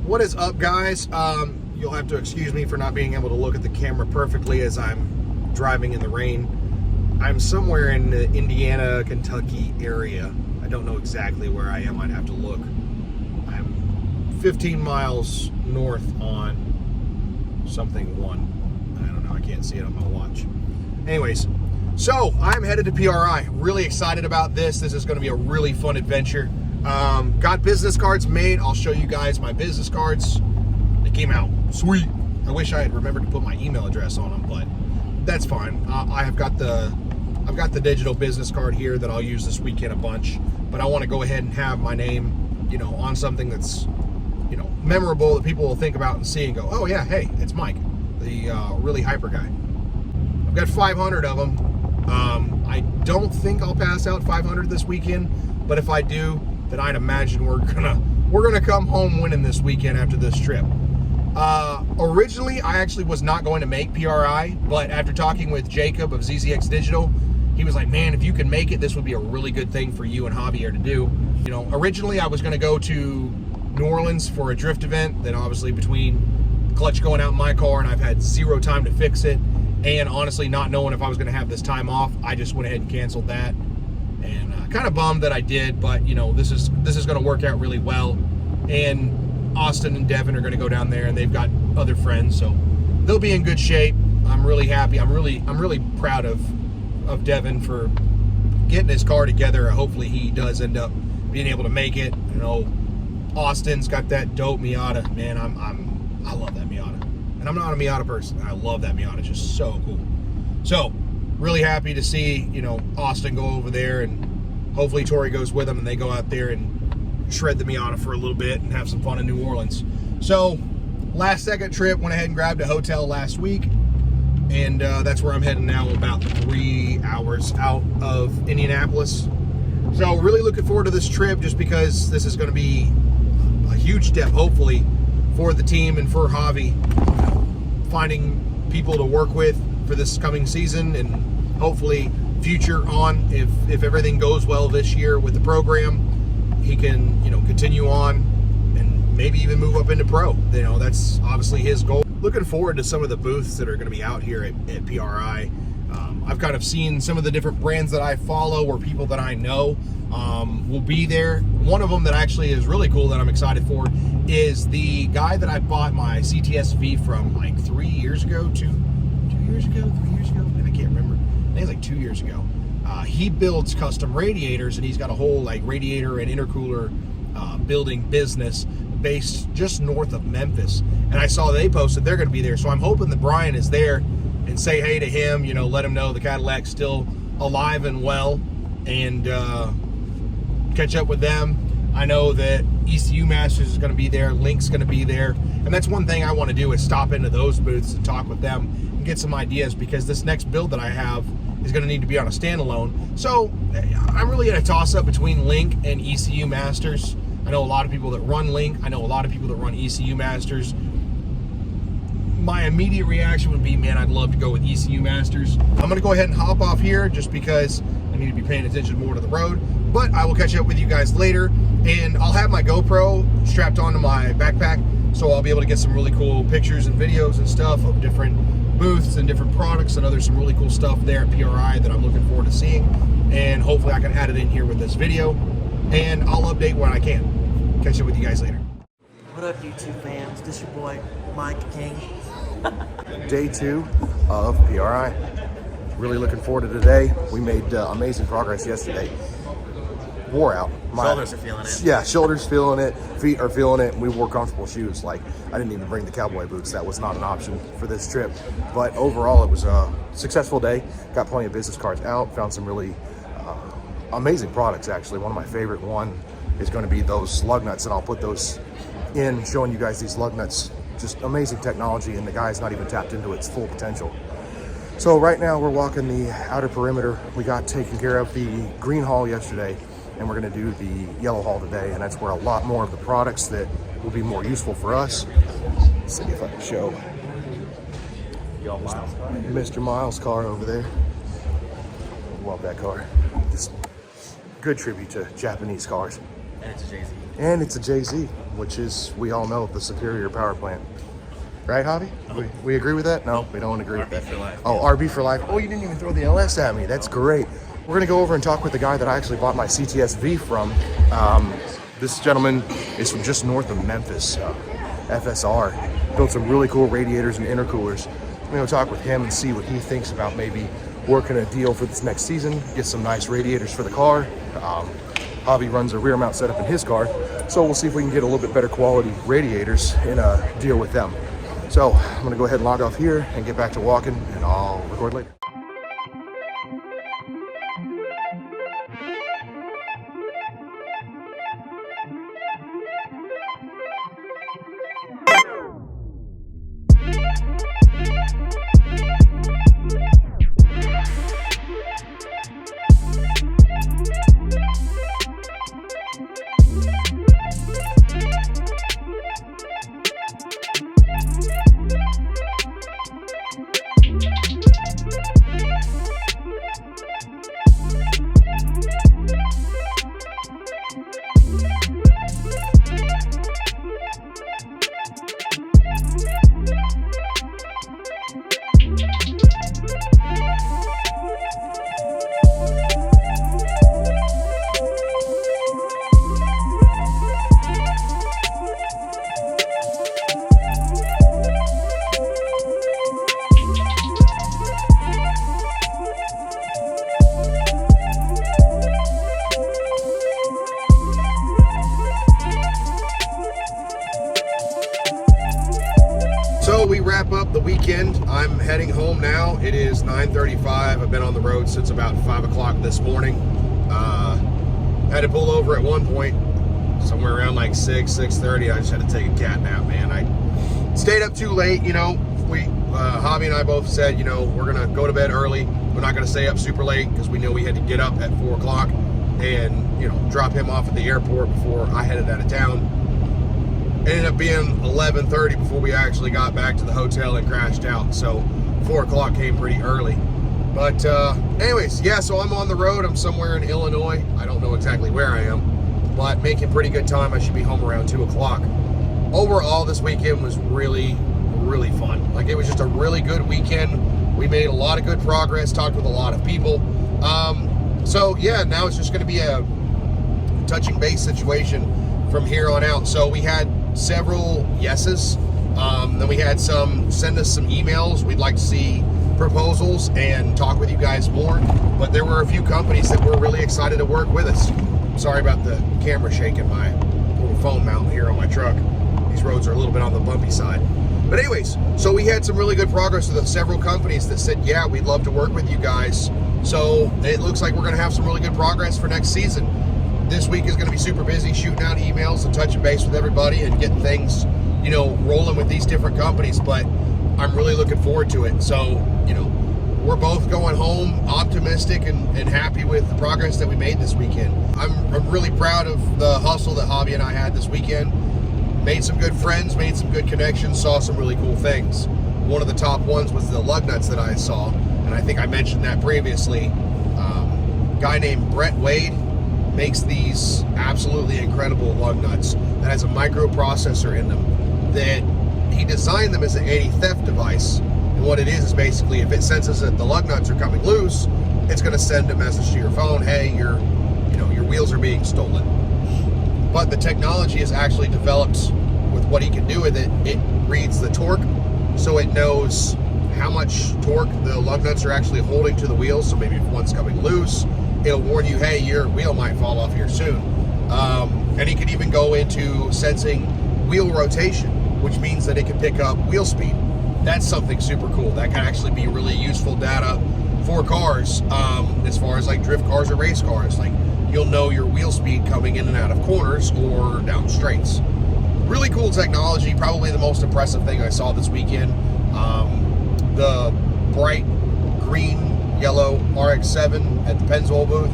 What is up, guys? You'll have to excuse me for not being able to look at the camera perfectly as I'm driving in the rain. I'm somewhere in the Indiana, Kentucky area. I don't know exactly where I am. I'd have to look. I'm 15 miles north on something one. I don't know. I can't see it on my watch. Anyways, so I'm headed to PRI. Really excited about this. This is going to be a really fun adventure. Got business cards made. I'll show you guys my business cards. They came out sweet. I wish I had remembered to put my email address on them, but that's fine. I've got the digital business card here that I'll use this weekend a bunch, but I want to go ahead and have my name, you know, on something that's, you know, memorable that people will think about and see and go, oh yeah, hey, it's Mike, the really hyper guy. I've got 500 of them. I don't think I'll pass out 500 this weekend, but if I do, then I'd imagine we're gonna come home winning this weekend after this trip. Originally, I actually was not going to make PRI, but after talking with Jacob of ZZX Digital, he was like, man, if you can make it, this would be a really good thing for you and Javier to do. You know, originally I was gonna go to New Orleans for a drift event, then obviously between the clutch going out in my car and I've had zero time to fix it, and honestly not knowing if I was gonna have this time off, I just went ahead and canceled that. And kind of bummed that I did, but you know, this is going to work out really well. And Austin and Devin are going to go down there, and they've got other friends, so they'll be in good shape. I'm really happy. I'm really proud of Devin for getting his car together. Hopefully, he does end up being able to make it. You know, Austin's got that dope Miata. Man, I love that Miata, and I'm not a Miata person. I love that Miata. It's just so cool. So. Really happy to see, you know, Austin go over there, and hopefully Tori goes with him and they go out there and shred the Miata for a little bit and have some fun in New Orleans. So last second trip, went ahead and grabbed a hotel last week, and that's where I'm heading now, about 3 hours out of Indianapolis. So really looking forward to this trip, just because this is going to be a huge step, hopefully, for the team and for Javi, finding people to work with for this coming season, and hopefully future on, if everything goes well this year with the program, he can, you know, continue on and maybe even move up into pro. You know, that's obviously his goal. Looking forward to some of the booths that are going to be out here at PRI. I've kind of seen some of the different brands that I follow or people that I know will be there. One of them that actually is really cool that I'm excited for is the guy that I bought my CTS-V from like 3 years ago, 3 years ago, I can't remember. I think it's like 2 years ago. He builds custom radiators, and he's got a whole like radiator and intercooler building business based just north of Memphis. And I saw they posted they're going to be there, so I'm hoping that Brian is there and say hey to him. You know, let him know the Cadillac's still alive and well, and catch up with them. I know that ECU Masters is going to be there, Link's going to be there, and that's one thing I want to do is stop into those booths and talk with them and get some ideas, because this next build that I have is going to need to be on a standalone. So I'm really at a toss-up between Link and ECU Masters. I know a lot of people that run Link. I know a lot of people that run ECU Masters. My immediate reaction would be, man, I'd love to go with ECU Masters. I'm going to go ahead and hop off here just because I need to be paying attention more to the road. But I will catch up with you guys later, and I'll have my GoPro strapped onto my backpack, so I'll be able to get some really cool pictures and videos and stuff of different booths and different products. I know there's some really cool stuff there at PRI that I'm looking forward to seeing, and hopefully I can add it in here with this video, and I'll update when I can. Catch up with you guys later. What up, YouTube fans? This your boy, Mike King. Day 2 of PRI. Really looking forward to today. We made amazing progress yesterday. Wore out. Shoulders are feeling it. Yeah, shoulders feeling it, feet are feeling it, and we wore comfortable shoes. Like, I didn't even bring the cowboy boots. That was not an option for this trip. But overall, it was a successful day. Got plenty of business cards out, found some really amazing products, actually. One of my favorite one is going to be those lug nuts, and I'll put those in, showing you guys these lug nuts. Just amazing technology, and the guy's not even tapped into its full potential. So right now we're walking the outer perimeter. We got taken care of the green hall yesterday, and we're going to do the yellow hall today, and that's where a lot more of the products that will be more useful for us. Let's see if I can show Mr. Miles' car over there. Love that car. Just good tribute to Japanese cars. And it's a Jay-Z. And it's a Jay-Z, which is, we all know, the superior power plant. Right, Javi? We agree with that? No, we don't agree with that. RB for life. Oh, RB for life. Oh, you didn't even throw the LS at me. That's great. We're going to go over and talk with the guy that I actually bought my CTS-V from. This gentleman is from just north of Memphis, FSR. Built some really cool radiators and intercoolers. I'm going to talk with him and see what he thinks about maybe working a deal for this next season, get some nice radiators for the car. Javi runs a rear mount setup in his car, so we'll see if we can get a little bit better quality radiators in a deal with them. So I'm going to go ahead and log off here and get back to walking, and I'll record later. So we wrap up the weekend. I'm heading home now. It is 9:35. I've been on the road since about 5 o'clock this morning. Had to pull over at one point, somewhere around like 6:30. I just had to take a cat nap, man. I stayed up too late, you know. Javi and I both said, you know, we're gonna go to bed early. We're not gonna stay up super late because we knew we had to get up at 4 o'clock and, you know, drop him off at the airport before I headed out of town. Ended up being 11:30 before we actually got back to the hotel and crashed out. So 4 o'clock came pretty early. But anyways, yeah, so I'm on the road. I'm somewhere in Illinois. I don't know exactly where I am, but making pretty good time. I should be home around 2 o'clock. Overall, this weekend was really, really fun. Like, it was just a really good weekend. We made a lot of good progress, talked with a lot of people. So yeah, now it's just going to be a touching base situation from here on out. So we had several yeses. Then we had some send us some emails. We'd like to see proposals and talk with you guys more. But there were a few companies that were really excited to work with us. Sorry about the camera shaking my little phone mount here on my truck. These roads are a little bit on the bumpy side. But anyways, so we had some really good progress with several companies that said, yeah, we'd love to work with you guys. So it looks like we're going to have some really good progress for next season. This week is going to be super busy shooting out emails and touching base with everybody and getting things, you know, rolling with these different companies. But I'm really looking forward to it. So, you know, we're both going home optimistic and happy with the progress that we made this weekend. I'm really proud of the hustle that Javi and I had this weekend. Made some good friends, made some good connections, saw some really cool things. One of the top ones was the lug nuts that I saw, and I think I mentioned that previously. Guy named Brett Wade makes these absolutely incredible lug nuts that has a microprocessor in them that he designed them as an anti-theft device. And what it is basically, if it senses that the lug nuts are coming loose, it's going to send a message to your phone, hey, your wheels are being stolen. But the technology is actually developed with what he can do with it. It reads the torque, so it knows how much torque the lug nuts are actually holding to the wheels. So maybe if one's coming loose, it'll warn you, hey, your wheel might fall off here soon. And he can even go into sensing wheel rotation, which means that it can pick up wheel speed. That's something super cool. That can actually be really useful data for cars, as far as like drift cars or race cars. Like, you'll know your wheel speed coming in and out of corners or down straights. Really cool technology. Probably the most impressive thing I saw this weekend. The bright green yellow RX-7 at the Pennzoil booth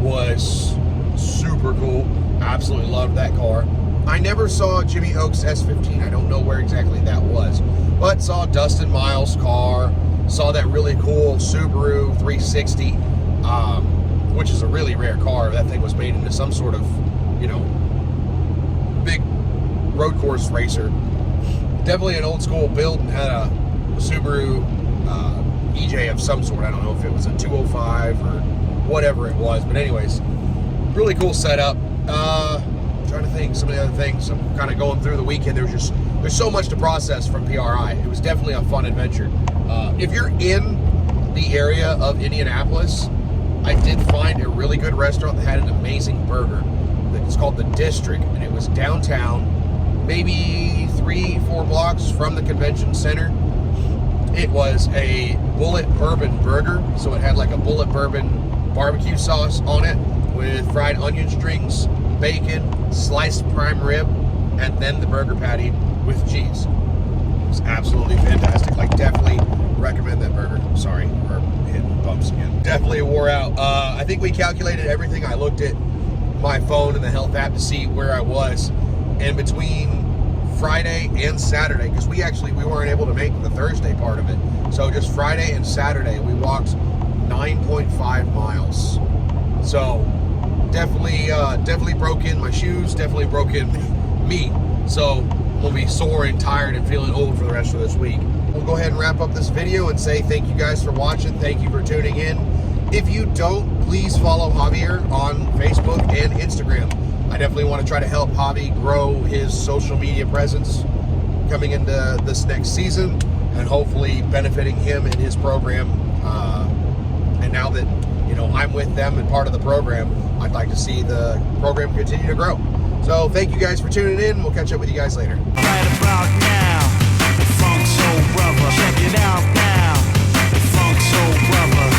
was super cool. Absolutely loved that car. I never saw Jimmy Oak's S15. I don't know where exactly that was, but saw Dustin Miles' car, saw that really cool Subaru 360, which is a really rare car. That thing was made into some sort of, you know, big road course racer. Definitely an old school build, and had a Subaru EJ of some sort. I don't know if it was a 205 or whatever it was, but anyways, really cool setup. Trying to think some of the other things. I'm kind of going through the weekend. There's so much to process from PRI. It was definitely a fun adventure. If you're in the area of Indianapolis, I did find a really good restaurant that had an amazing burger. It's called The District, and it was downtown, maybe 3-4 blocks from the convention center. It was a bullet bourbon burger, so it had like a bullet bourbon barbecue sauce on it with fried onion strings, bacon, sliced prime rib, and then the burger patty with cheese. It was absolutely fantastic. Like, definitely recommend that burger. Sorry, we're hitting bumps again. Definitely wore out. I think we calculated everything. I looked at my phone and the health app to see where I was, and between Friday and Saturday, because we weren't able to make the Thursday part of it, so just Friday and Saturday we walked 9.5 miles. So definitely broke in my shoes, definitely broke in me. So we'll be sore and tired and feeling old for the rest of this week. We'll go ahead and wrap up this video and say thank you guys for watching. Thank you for tuning in. If you don't, please follow Javier on Facebook and Instagram. I definitely want to try to help Javi grow his social media presence coming into this next season, and hopefully benefiting him in his program. And now that, you know, I'm with them and part of the program, I'd like to see the program continue to grow. So thank you guys for tuning in. We'll catch up with you guys later. Right about now, the Funk Soul Brother. Check it out now, the Funk Soul Brother.